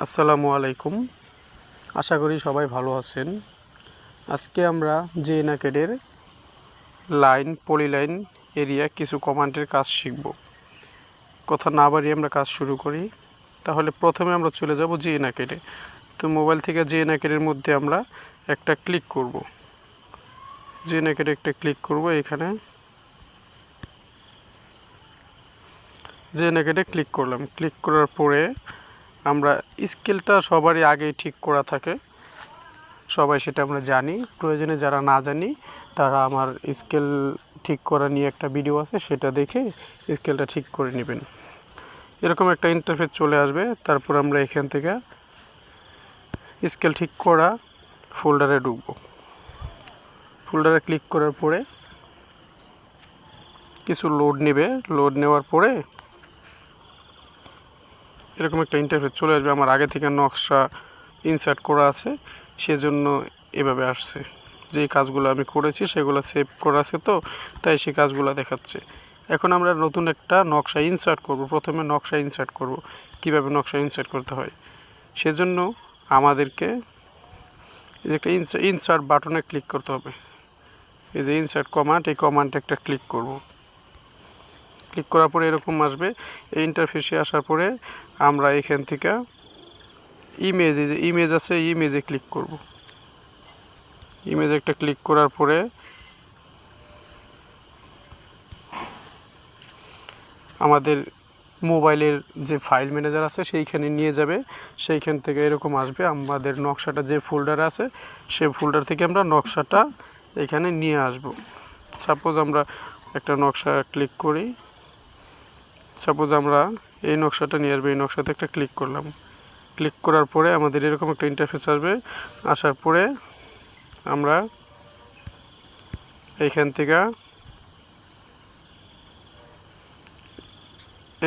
আসসালামু আলাইকুম। আশা করি সবাই ভালো আছেন। আজকে আমরা জেএনএকেডের লাইন পলিলাইন এরিয়া কিছু কমান্ডের কাজ শিখব। কথা না বাড়িয়ে আমরা কাজ শুরু করি। তাহলে প্রথমে আমরা চলে যাব জেএনএকেডে। তো মোবাইল থেকে জেএনএকেডের মধ্যে আমরা একটা ক্লিক করব। জেএনএকেডে একটা ক্লিক করব। এখানে জেএনএকেডে ক্লিক করলাম। ক্লিক করার পরে আমরা স্কেলটা সবারই আগেই ঠিক করা থাকে, সবাই সেটা আমরা জানি। প্রয়োজনে যারা না জানি তারা আমার স্কেল ঠিক করা নিয়ে একটা ভিডিও আছে, সেটা দেখে স্কেলটা ঠিক করে নেবেন। এরকম একটা ইন্টারফেস চলে আসবে। তারপর আমরা এখান থেকে স্কেল ঠিক করা ফোল্ডারে ঢুকব। ফোল্ডারে ক্লিক করার পরে কিছু লোড নেবে। লোড নেওয়ার পরে এরকম একটা ইন্টারফেস চলে আসবে। আমার আগে থেকে নকশা ইনসার্ট করা আছে, সেজন্য এভাবে আসছে। যে কাজগুলো আমি করেছি সেগুলো সেভ করা আছে, তো তাই সেই কাজগুলো দেখাচ্ছে। এখন আমরা নতুন একটা নকশা ইনসার্ট করব। প্রথমে নকশা ইনসার্ট করব। কিভাবে নকশা ইনসার্ট করতে হয় সেজন্য আমাদেরকে এই যে একটা ইনসার্ট বাটনে ক্লিক করতে হবে। এই যে ইনসার্ট কমান্ড, এই কমান্ডে একটা ক্লিক করব। ক্লিক করার পরে এরকম আসবে। এই ইন্টারফেসে আসার পরে আমরা এখান থেকে ইমেজ, এই যে ইমেজ আছে, ইমেজে ক্লিক করব। ইমেজে একটা ক্লিক করার পরে আমাদের মোবাইলের যে ফাইল ম্যানেজার আছে সেইখানে নিয়ে যাবে। সেইখান থেকে এরকম আসবে। আমাদের নকশাটা যে ফোল্ডারে আছে সেই ফোল্ডার থেকে আমরা নকশাটা এখানে নিয়ে আসব। সাপোজ আমরা একটা নকশা ক্লিক করি। সাপোজ আমরা এই নকশাটা নিয়ে আসবো। এই নকশাতে একটা ক্লিক করলাম। ক্লিক করার পরে আমাদের এরকম একটা ইন্টারফেস আসবে। আসার পরে আমরা এইখান থেকে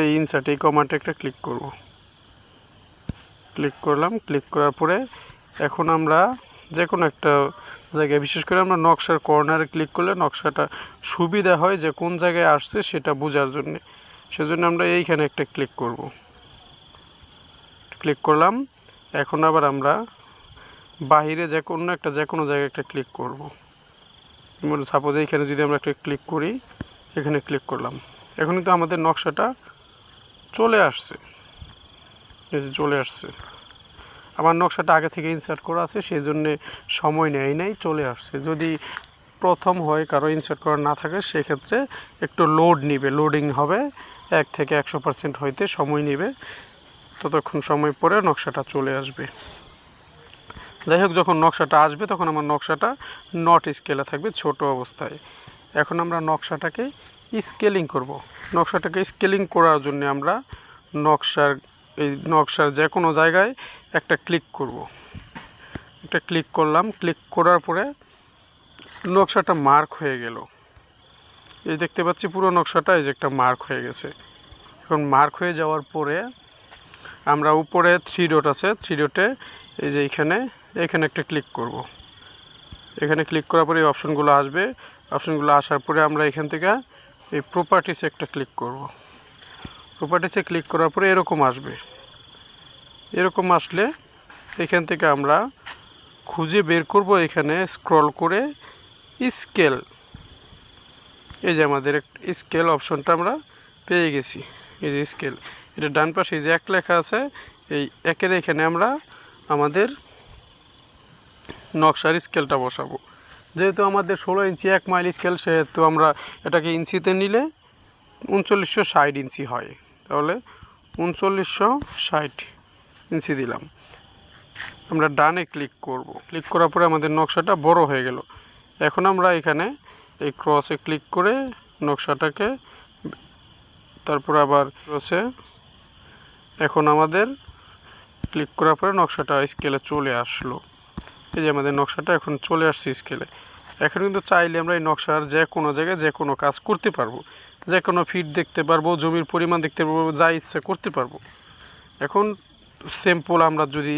এই ইনসার্ট, এই কমান্ডে একটা ক্লিক করব। ক্লিক করলাম। ক্লিক করার পরে এখন আমরা যে কোনো একটা জায়গায়, বিশেষ করে আমরা নকশার কর্নারে ক্লিক করলে নকশাটা সুবিধা হয় যে কোন জায়গায় আসছে সেটা বোঝার জন্য। সেজন্য আমরা এইখানে একটা ক্লিক করব। ক্লিক করলাম। এখন আবার আমরা বাহিরে যে কোনো জায়গায় একটা ক্লিক করব। সাপোজ এইখানে যদি আমরা একটা ক্লিক করি, এখানে ক্লিক করলাম। এখন কিন্তু আমাদের নকশাটা চলে আসছে। এই যে চলে আসছে। আমার নকশাটা আগে থেকে ইনসার্ট করা আছে, সেই জন্যে সময় নেয় নাই, চলে আসছে। যদি প্রথম হয়, কারো ইনসার্ট করা না থাকে, সেক্ষেত্রে একটু লোড নিবে, লোডিং হবে। 1 থেকে 100% হইতে সময় নেবে। ততক্ষণ সময় পরে নকশাটা চলে আসবে। যাই হোক, যখন নকশাটা আসবে তখন আমার নকশাটা নট স্কেলে থাকবে, ছোট অবস্থায়। এখন আমরা নকশাটাকে স্কেলিং করব। নকশাটাকে স্কেলিং করার জন্য আমরা নকশার যে কোনো জায়গায় একটা ক্লিক করব। একটা ক্লিক করলাম। ক্লিক করার পরে নকশাটা মার্ক হয়ে গেল। এই দেখতে পাচ্ছি পুরো নকশাটা এই যে একটা মার্ক হয়ে গেছে। এখন মার্ক হয়ে যাওয়ার পরে আমরা উপরে 3 ডট আছে, 3 ডটে এই যে এখানে একটা ক্লিক করব। এখানে ক্লিক করার পরে এই অপশনগুলো আসবে। অপশনগুলো আসার পরে আমরা এখান থেকে এই প্রপার্টিসে একটা ক্লিক করব। প্রপার্টিসে ক্লিক করার পরে এরকম আসবে। এরকম আসলে এখান থেকে আমরা খুঁজে বের করব। এখানে স্ক্রল করে স্কেল, এই যে আমাদের স্কেল অপশনটা আমরা পেয়ে গেছি। এই যে স্কেল, এটা ডান পাশে এই যে 1 লেখা আছে, এই 1-এর এখানে আমরা আমাদের নকশার স্কেলটা বসাবো। যেহেতু আমাদের 16 ইঞ্চি 1 মাইল স্কেল, সেহেতু আমরা এটাকে ইঞ্চিতে নিলে 3960 ইঞ্চি হয়। তাহলে 3960 ইঞ্চি দিলাম। আমরা ডানে ক্লিক করব। ক্লিক করার পরে আমাদের নকশাটা বড় হয়ে গেল। এখন আমরা এখানে এই ক্রসে ক্লিক করে নকশাটাকে, তারপর আবার ক্রসে, এখন আমাদের ক্লিক করার পরে নকশাটা স্কেলে চলে আসলো। এই যে আমাদের নকশাটা এখন চলে আসছে স্কেলে। এখন কিন্তু চাইলে আমরা এই নকশার যে কোনো জায়গায় যে কোনো কাজ করতে পারবো। যে কোনো ফিট দেখতে পারবো, জমির পরিমাণ দেখতে পারবো, যা ইচ্ছে করতে পারবো। এখন সিম্পল আমরা যদি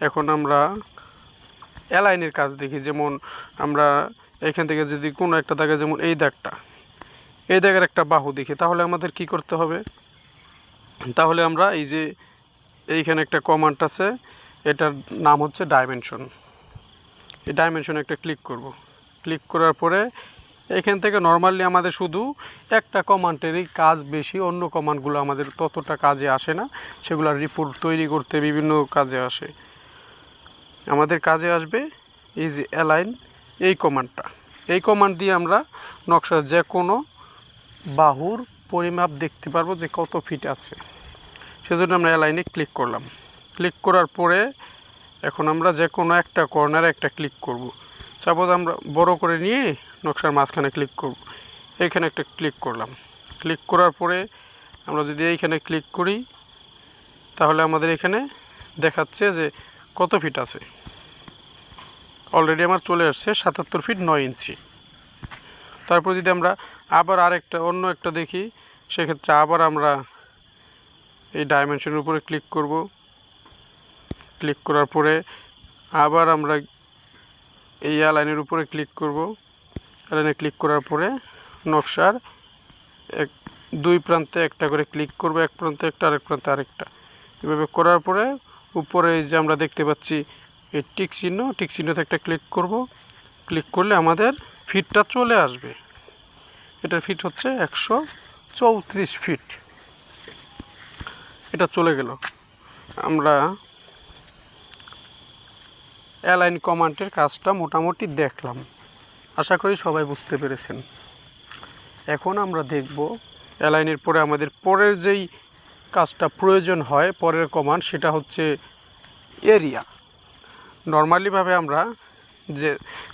এখন আমরা অ্যালাইনের কাজ দেখি, যেমন আমরা এখান থেকে যদি কোনো একটা জায়গায়, যেমন এই দাগের একটা বাহু দেখি, তাহলে আমাদের কি করতে হবে? তাহলে আমরা এই যে এইখানে একটা কমান্ড আছে, এটার নাম হচ্ছে ডাইমেনশন। এই ডাইমেনশনে একটা ক্লিক করব। ক্লিক করার পরে এখান থেকে নর্মালি আমাদের শুধু একটা কমান্ডেরই কাজ বেশি, অন্য কমান্ডগুলো আমাদের ততটা কাজে আসে না, সেগুলো রিপোর্ট তৈরি করতে বিভিন্ন কাজে আসে। আমাদের কাজে আসবে এই যে অ্যালাইন, এই কমান্ডটা। এই কমান্ড দিয়ে আমরা নকশার যে কোনো বাহুর পরিমাপ দেখতে পারবো যে কত ফিট আছে। সেজন্য আমরা অ্যালাইনে ক্লিক করলাম। ক্লিক করার পরে এখন আমরা যে কোনো একটা কর্নারে একটা ক্লিক করব। সাপোজ আমরা বড় করে নিয়ে নকশার মাঝখানে ক্লিক করব। এইখানে একটা ক্লিক করলাম। ক্লিক করার পরে আমরা যদি এইখানে ক্লিক করি তাহলে আমাদের এখানে দেখাচ্ছে যে কত ফিট আছে। অলরেডি আমার চলে আসছে 77 ফিট 9 ইঞ্চি। তারপর যদি আমরা আবার অন্য একটা দেখি, সেক্ষেত্রে আবার আমরা এই ডাইমেনশনের উপরে ক্লিক করব। ক্লিক করার পরে আবার আমরা এই অ্যালাইনের উপরে ক্লিক করব। অ্যালাইনে ক্লিক করার পরে নকশার দুই প্রান্তে একটা করে ক্লিক করব, এক প্রান্তে একটা, আরেক প্রান্তে আরেকটা। এভাবে করার পরে উপরে যে আমরা দেখতে পাচ্ছি এই টিক চিহ্নতে একটা ক্লিক করব। ক্লিক করলে আমাদের ফিটটা চলে আসবে। এটার ফিট হচ্ছে 134 ফিট। এটা চলে গেল। আমরা অ্যালাইন কমান্ডের কাজটা মোটামুটি দেখলাম, আশা করি সবাই বুঝতে পেরেছেন। এখন আমরা দেখব অ্যালাইনের পরে আমাদের পরের যেই কাজটা প্রয়োজন হয়, পরের কমান্ড, সেটা হচ্ছে এরিয়া। নর্মালিভাবে আমরা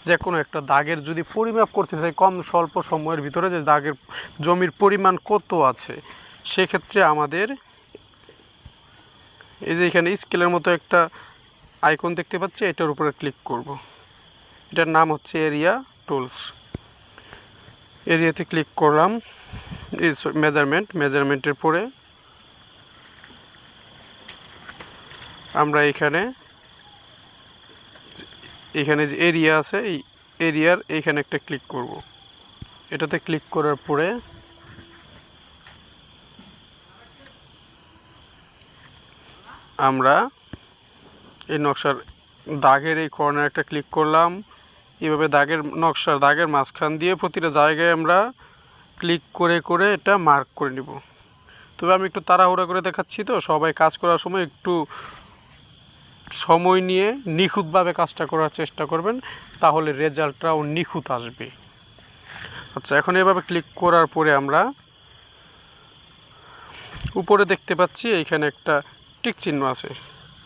যে কোনো একটা দাগের যদি পরিমাপ করতে চাই কম স্বল্প সময়ের ভিতরে, যে দাগের জমির পরিমাণ কত আছে, সেক্ষেত্রে আমাদের এই যে এখানে স্কেলের মতো একটা আইকন দেখতে পাচ্ছি, এটার উপরে ক্লিক করব। এটার নাম হচ্ছে এরিয়া টুলস। এরিয়াতে ক্লিক করলাম। এই মেজারমেন্টের পরে আমরা এখানে যে এরিয়া আছে, এই এরিয়ার এইখানে একটা ক্লিক করব। এটাতে ক্লিক করার পরে আমরা এই নকশার দাগের এই কর্নার একটা ক্লিক করলাম। এভাবে দাগের মাঝখান দিয়ে প্রতিটা জায়গায় আমরা ক্লিক করে করে এটা মার্ক করে নিব। তবে আমি একটু তাড়াহুড়া করে দেখাচ্ছি, তো সবাই কাজ করার সময় একটু সময় নিয়ে নিখুঁতভাবে কাজটা করার চেষ্টা করবেন, তাহলে রেজাল্টটাও নিখুঁত আসবে। আচ্ছা, এখন এভাবে ক্লিক করার পরে আমরা উপরে দেখতে পাচ্ছি এইখানে একটা টিক চিহ্ন আছে।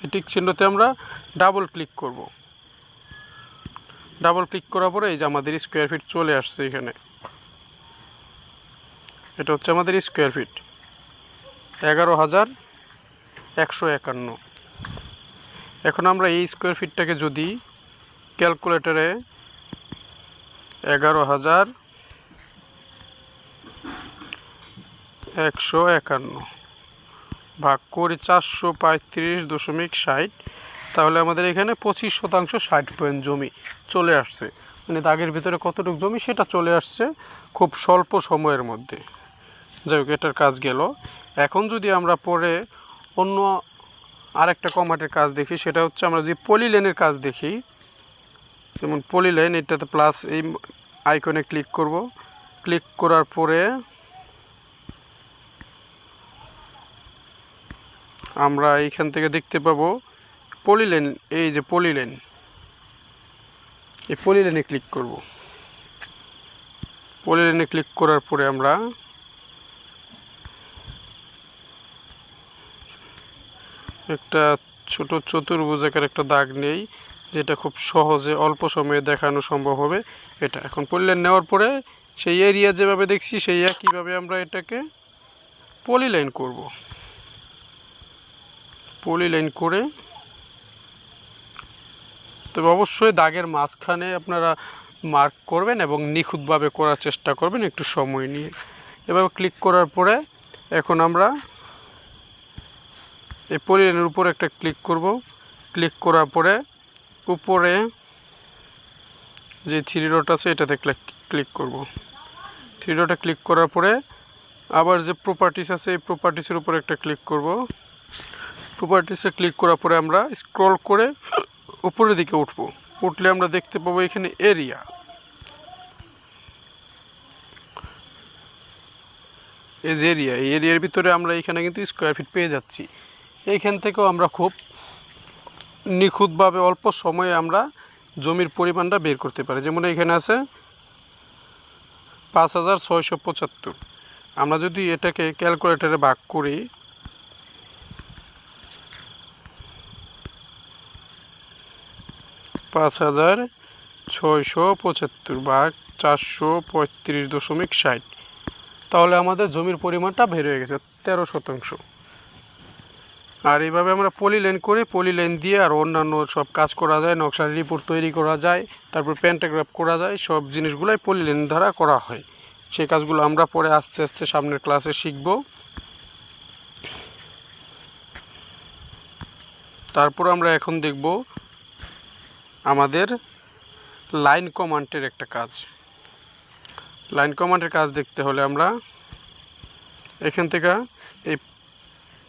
এই টিক চিহ্নতে আমরা ডাবল ক্লিক করব। ডাবল ক্লিক করার পরে এই যে আমাদের স্কোয়ার ফিট চলে আসছে এখানে। এটা হচ্ছে আমাদের স্কোয়ার ফিট 11,151। এখন আমরা এই স্কোয়ার ফিটটাকে যদি ক্যালকুলেটরে 11,151 ভাগ করি 435.60, তাহলে আমাদের এখানে 25% 60 জমি চলে আসছে। মানে দাগের ভিতরে কতটুকু জমি সেটা চলে আসছে খুব স্বল্প সময়ের মধ্যে। যাই হোক, এটার কাজ গেল। এখন যদি আমরা পরে অন্য আরেকটা কমান্ডের কাজ দেখি, সেটা হচ্ছে আমরা যদি পলিলাইনের কাজ দেখি, যেমন পলিলাইন, এটাতে প্লাস এই আইকনে ক্লিক করব। ক্লিক করার পরে আমরা এইখান থেকে দেখতে পাবো পলিলাইন। এই যে পলিলাইন, এই পলিলাইনে ক্লিক করব। পলিলাইনে ক্লিক করার পরে আমরা একটা ছোট চতুর্ভুজ আকার একটা দাগ নেই, যেটা খুব সহজে অল্প সময়ে দেখানো সম্ভব হবে। এটা এখন পলিলাইন নেওয়ার পরে সেই এরিয়া যেভাবে দেখছি সেই একইভাবে আমরা এটাকে পলিলাইন করব। পলিলাইন করে, তবে অবশ্যই দাগের মাঝখানে আপনারা মার্ক করবেন এবং নিখুঁতভাবে করার চেষ্টা করবেন একটু সময় নিয়ে। এভাবে ক্লিক করার পরে এখন আমরা এই পলিলাইনের উপরে একটা ক্লিক করব। ক্লিক করার পরে উপরে যে 3 ডট আছে এটাতে ক্লিক করব। 3 ডটে ক্লিক করার পরে আবার যে প্রপার্টিস আছে এই প্রপার্টিসের উপরে একটা ক্লিক করব। প্রপার্টিসে ক্লিক করার পরে আমরা স্ক্রল করে উপরের দিকে উঠলে আমরা দেখতে পাবো এখানে এরিয়া। এই যে এরিয়া, এই এরিয়ার ভিতরে আমরা এখানে কিন্তু স্কোয়ার ফিট পেয়ে যাচ্ছি। এইখান থেকেও আমরা খুব নিখুঁতভাবে অল্প সময়ে আমরা জমির পরিমাণটা বের করতে পারি। যেমন এখানে আছে 5675। আমরা যদি এটাকে ক্যালকুলেটরে ভাগ করি, $5675 ভাগ 435.60, তাহলে আমাদের জমির পরিমাণটা বের হয়ে গেছে 13%। আর এইভাবে আমরা পলিলাইন করে পলিলাইন দিয়ে আর অন্যান্য সব কাজ করা যায়, নকশার রিপোর্ট তৈরি করা যায়, তারপর প্যান্টাগ্রাফ করা যায়, সব জিনিসগুলোই পলিলাইন দ্বারা করা হয়। সেই কাজগুলো আমরা পরে আস্তে আস্তে সামনের ক্লাসে শিখব। তারপর আমরা এখন দেখব আমাদের লাইন কমান্ডের একটা কাজ। লাইন কমান্ডের কাজ দেখতে হলে আমরা এখান থেকে এই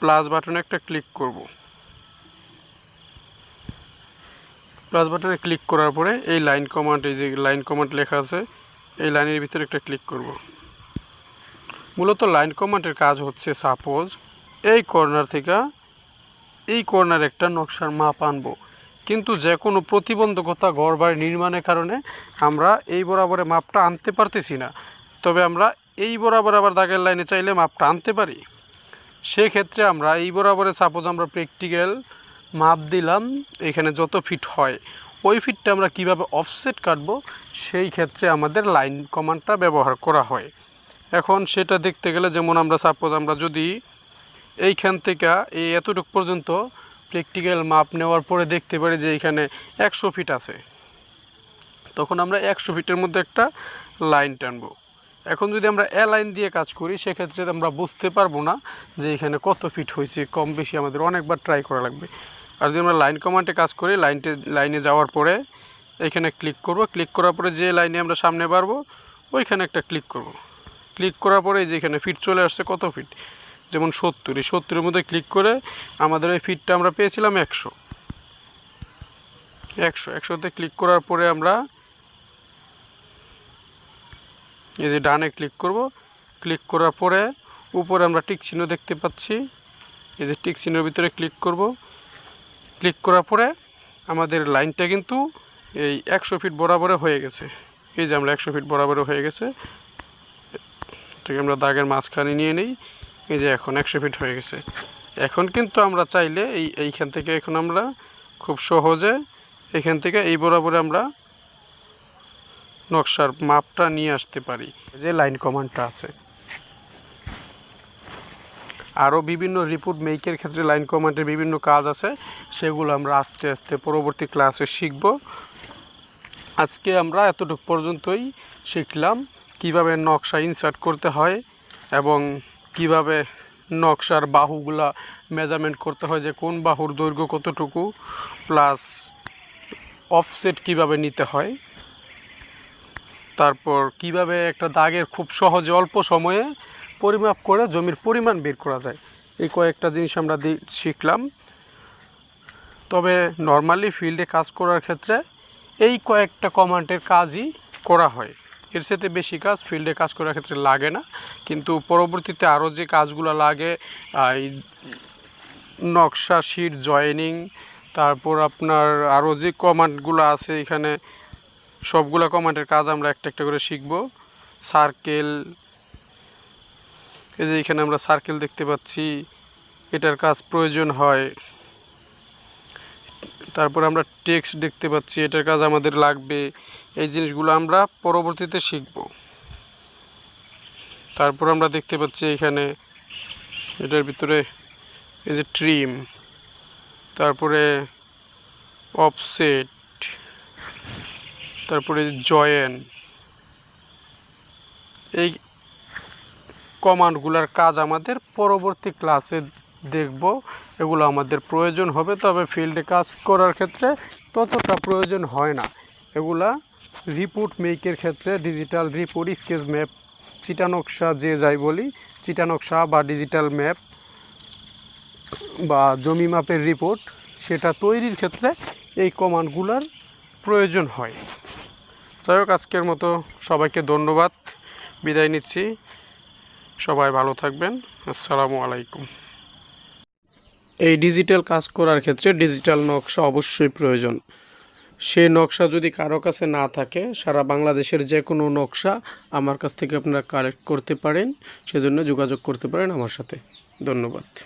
প্লাস বাটনে একটা ক্লিক করব। প্লাস বাটনে ক্লিক করার পরে এই লাইন কমান্ড, এই যে লাইন কমান্ড লেখা আছে, এই লাইনের ভিতরে একটা ক্লিক করব। মূলত লাইন কমান্ডের কাজ হচ্ছে, সাপোজ এই কর্নার থেকে এই কর্নার একটা নকশার মাপ আনবো, কিন্তু যে কোনো প্রতিবন্ধকতা ঘর বাড়ি নির্মাণের কারণে আমরা এই বরাবরে মাপটা আনতে পারতেছি না। তবে আমরা এই বরাবর আবার দাগের লাইনে চাইলে মাপটা আনতে পারি। সেক্ষেত্রে আমরা এই বরাবরে সাপোজ আমরা প্র্যাকটিক্যাল মাপ দিলাম, এখানে যত ফিট হয় ওই ফিটটা আমরা কিভাবে অফসেট কাটবো, সেই ক্ষেত্রে আমাদের লাইন কমান্ডটা ব্যবহার করা হয়। এখন সেটা দেখতে গেলে, যেমন আমরা সাপোজ আমরা যদি এইখান থেকে এই এতটুকু পর্যন্ত প্র্যাকটিক্যাল মাপ নেওয়ার পরে দেখতে পারি যে এখানে 100 ফিট আছে, তখন আমরা 100 ফিটের মধ্যে একটা লাইন টানবো। এখন যদি আমরা লাইন দিয়ে কাজ করি, সেক্ষেত্রে আমরা বুঝতে পারবো না যে এখানে কত ফিট হয়েছে, কম বেশি আমাদের অনেকবার ট্রাই করা লাগবে। আর যদি আমরা লাইন কমান্ডে কাজ করি, লাইনে যাওয়ার পরে এখানে ক্লিক করব। ক্লিক করার পরে যে লাইনে আমরা সামনে বাড়বো ওইখানে একটা ক্লিক করব। ক্লিক করার পরে যে এখানে ফিট চলে আসছে, কত ফিট, যেমন 70, এই 70-এর মধ্যে ক্লিক করে আমাদের এই ফিটটা আমরা পেয়েছিলাম 100তে ক্লিক করার পরে আমরা এই যে ডানে ক্লিক করব। ক্লিক করার পরে উপরে আমরা টিক চিহ্ন দেখতে পাচ্ছি, এই যে টিক চিহ্নের ভিতরে ক্লিক করব। ক্লিক করার পরে আমাদের লাইনটা কিন্তু এই 100 ফিট বরাবরে হয়ে গেছে। এই যে আমরা 100 ফিট বরাবরে হয়ে গেছে, এটাকে আমরা দাগের মাঝখানে নিয়ে নিই। এই যে এখন 100 ফিট হয়ে গেছে। এখন কিন্তু আমরা চাইলে এইখান থেকে এখন আমরা খুব সহজে এখান থেকে এই বরাবরে আমরা নকশার মাপটা নিয়ে আসতে পারি, যে লাইন কমান্ডটা আছে। আরও বিভিন্ন রিপোর্ট মেকের ক্ষেত্রে লাইন কমান্ডের বিভিন্ন কাজ আছে, সেগুলো আমরা আস্তে আস্তে পরবর্তী ক্লাসে শিখব। আজকে আমরা এতটুকু পর্যন্তই শিখলাম কিভাবে নকশা ইনসার্ট করতে হয় এবং কিভাবে নকশার বাহুগুলা মেজারমেন্ট করতে হয়, যে কোন বাহুর দৈর্ঘ্য কতটুকু, প্লাস অফসেট কিভাবে নিতে হয়, তারপর কিভাবে একটা দাগের খুব সহজে অল্প সময়ে পরিমাপ করে জমির পরিমাণ বের করা যায়। এই কয়েকটা জিনিস আমরা শিখলাম। তবে নর্মালি ফিল্ডে কাজ করার ক্ষেত্রে এই কয়েকটা কমান্ডের কাজই করা হয়, এর সাথে বেশি কাজ ফিল্ডে কাজ করার ক্ষেত্রে লাগে না। কিন্তু পরবর্তীতে আরও যে কাজগুলো লাগে, নকশা শিট জয়েনিং, তারপর আপনার আরও যে কমান্ডগুলো আছে এখানে, সবগুলো কমান্ডের কাজ আমরা একটা একটা করে শিখব। সার্কেল, এই যে এখানে আমরা সার্কেল দেখতে পাচ্ছি, এটার কাজ প্রয়োজন হয়। তারপর আমরা টেক্সট দেখতে পাচ্ছি, এটার কাজ আমাদের লাগবে। এই জিনিসগুলো আমরা পরবর্তীতে শিখব। তারপর আমরা দেখতে পাচ্ছি এখানে এটার ভিতরে এই যে ট্রিম, তারপরে অফসেট, তারপরে জয়েন, এই কমান্ডগুলোর কাজ আমাদের পরবর্তী ক্লাসে দেখব। এগুলো আমাদের প্রয়োজন হবে, তবে ফিল্ডে কাজ করার ক্ষেত্রে ততটা প্রয়োজন হয় না। এগুলা রিপোর্ট মেকের ক্ষেত্রে ডিজিটাল রিপোর্ট, স্কেচ ম্যাপ, চিটা নকশা যে যাই বলি, চিটা নকশা বা ডিজিটাল ম্যাপ, বা জমি মাপের রিপোর্ট, সেটা তৈরির ক্ষেত্রে এই কমান্ডগুলোর প্রয়োজন হয়। যাই হোক, আজকের মতো সবাইকে ধন্যবাদ, বিদায় নিচ্ছি। সবাই ভালো থাকবেন। আসসালামু আলাইকুম। এই ডিজিটাল কাজ করার ক্ষেত্রে ডিজিটাল নকশা অবশ্যই প্রয়োজন। সে নকশা যদি কারো কাছে না থাকে, সারা বাংলাদেশের যে কোনো নকশা আমার কাছ থেকে আপনারা কালেক্ট করতে পারেন, সেজন্য যোগাযোগ করতে পারেন আমার সাথে। ধন্যবাদ।